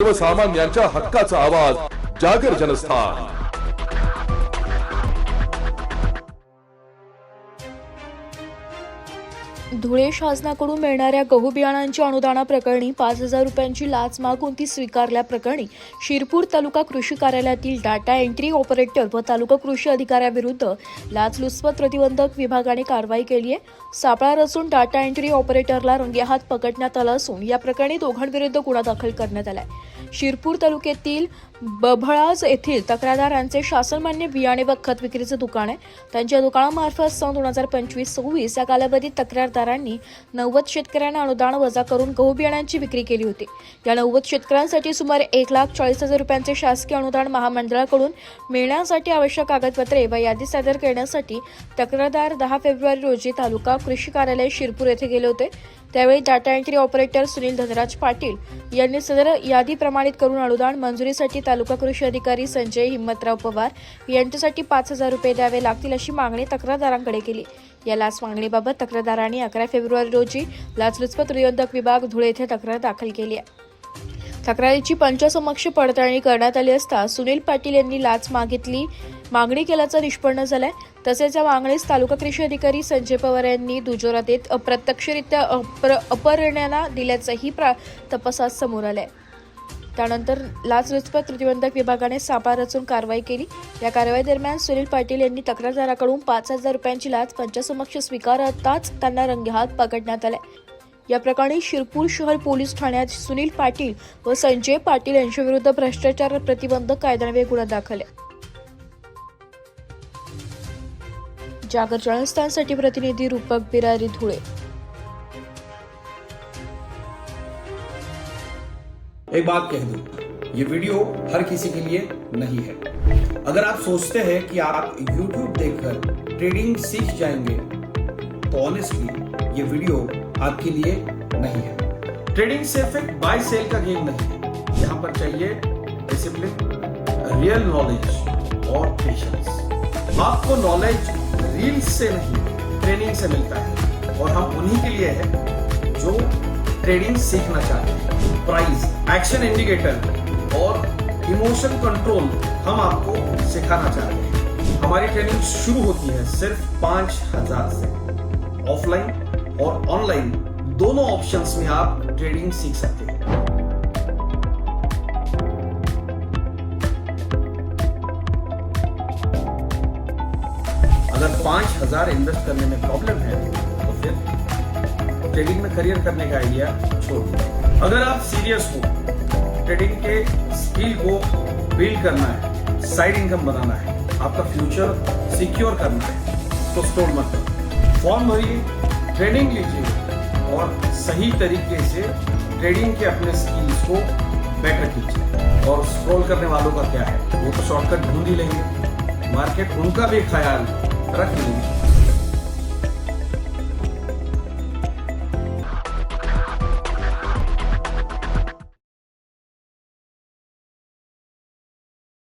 सर्वसामान्यांच्या हक्काचा आवाज जागर जनस्थान। धुळे शासनाकडून मिळणाऱ्या गहू बियाणांच्या अनुदानाप्रकरणी 5,000 रुपयांची लाच मागून ती स्वीकारल्याप्रकरणी शिरपूर तालुका कृषी कार्यालयातील डाटा एंट्री ऑपरेटर व तालुका कृषी अधिकाऱ्याविरुद्ध लाचलुचपत प्रतिबंधक विभागाने कारवाई केली आहे। सापळा रचून डाटा एंट्री ऑपरेटरला रंगेहात पकडण्यात आलं असून या प्रकरणी दोघांविरुद्ध गुन्हा दाखल करण्यात आलाय। शिरपूर तालुक्यातील बभळाज येथील तक्रारदारांचे शासनमान्य बियाणे व खत विक्रीचे दुकान आहे। त्यांच्या दुकानामार्फत सन 2025-26 या कालावधीत तक्रारदारांनी 90 शेतकऱ्यांना अनुदान वजा करून गहू बियाणांची विक्री केली होती। या 90 शेतकऱ्यांसाठी सुमारे 1,40,000 रुपयांचे शासकीय अनुदान महामंडळाकडून मिळण्यासाठी आवश्यक कागदपत्रे व यादी सादर करण्यासाठी तक्रारदार 10 फेब्रुवारी रोजी तालुका कृषी कार्यालय शिरपूर येथे गेले होते। त्यावेळी data entry operator Sunil Dhanraj Patil यांनी सदर यादी प्रमाणित करून अनुदान मंजुरीसाठी तालुका कृषी अधिकारी संजय हिम्मतराव पवार यांच्यासाठी 5,000 रुपये द्यावे लागतील अशी मागणी तक्रारदारांकडे केली। या लाच मागणीबाबत तक्रारदारांनी 11 फेब्रुवारी रोजी लाचलुचपत प्रतिबंधक विभाग धुळे येथे तक्रार दाखल केली आहे। तक्रारीची पंचासमक्ष पडताळणी करण्यात आली असता सुनील पाटील यांनी लाच मागणी केल्याचं निष्पन्न झालंय। तसेच या मागणीस तालुका कृषी अधिकारी संजय पवार यांनी दुजोरा देत अप्रत्यक्षरित्या अपरण्याला दिल्याचंही तपासात समोर आलंय। त्यानंतर लाचलुचपत प्रतिबंधक विभागाने सापळा रचून कारवाई केली। या कारवाई दरम्यान सुनील पाटील यांनी तक्रारदाराकडून 5,000 रुपयांची लाच पंचासमक्ष स्वीकारताच त्यांना रंगेहात पकडण्यात आले। या प्रकरणी शिरपूर शहर पोलीस ठाण्यात सुनील पाटील व संजय पाटील यांच्याविरुद्ध भ्रष्टाचार प्रतिबंधक कायद्यान्वये गुन्हा दाखल आहे। जागर जनस्थानसाठी प्रतिनिधी रूपक बिरारी धुळे। एक बात कह दूं, ये वीडियो हर किसी के लिए नहीं है। अगर आप सोचते हैं कि आप YouTube देखकर ट्रेडिंग सीख जाएंगे तो ऑनेस्टली ये वीडियो आपके लिए नहीं है। ट्रेडिंग सिर्फ एक बाय सेल का गेम नहीं है। यहाँ पर चाहिए डिसिप्लिन, रियल नॉलेज और पेशेंस। आपको नॉलेज रील्स से नहीं ट्रेनिंग से मिलता है और हम उन्हीं के लिए हैं जो ट्रेडिंग सीखना चाहते हैं। प्राइस, एक्शन इंडिकेटर और इमोशन कंट्रोल हम आपको सिखाना चाहते हैं। हमारी ट्रेनिंग शुरू होती है सिर्फ 5,000 से। ऑफलाइन और ऑनलाइन दोनों ऑप्शंस में आप ट्रेडिंग सीख सकते हैं। अगर 5,000 इन्वेस्ट करने में प्रॉब्लम है तो फिर ट्रेडिंग में करियर करने का आइडिया छोड़ दीजिए। अगर आप सीरियस हो, ट्रेडिंग के स्किल को बिल्ड करना है, साइड इनकम बनाना है, आपका फ्यूचर सिक्योर करना है तो स्टॉल मत करो। फॉर्म भरिए, ट्रेनिंग लीजिए और सही तरीके से ट्रेडिंग के अपने स्किल्स को बेटर कीजिए। और स्क्रॉल करने वालों का क्या है, वो तो शॉर्टकट ढूंढ ही लेंगे, मार्केट उनका भी ख्याल रख लेंगे।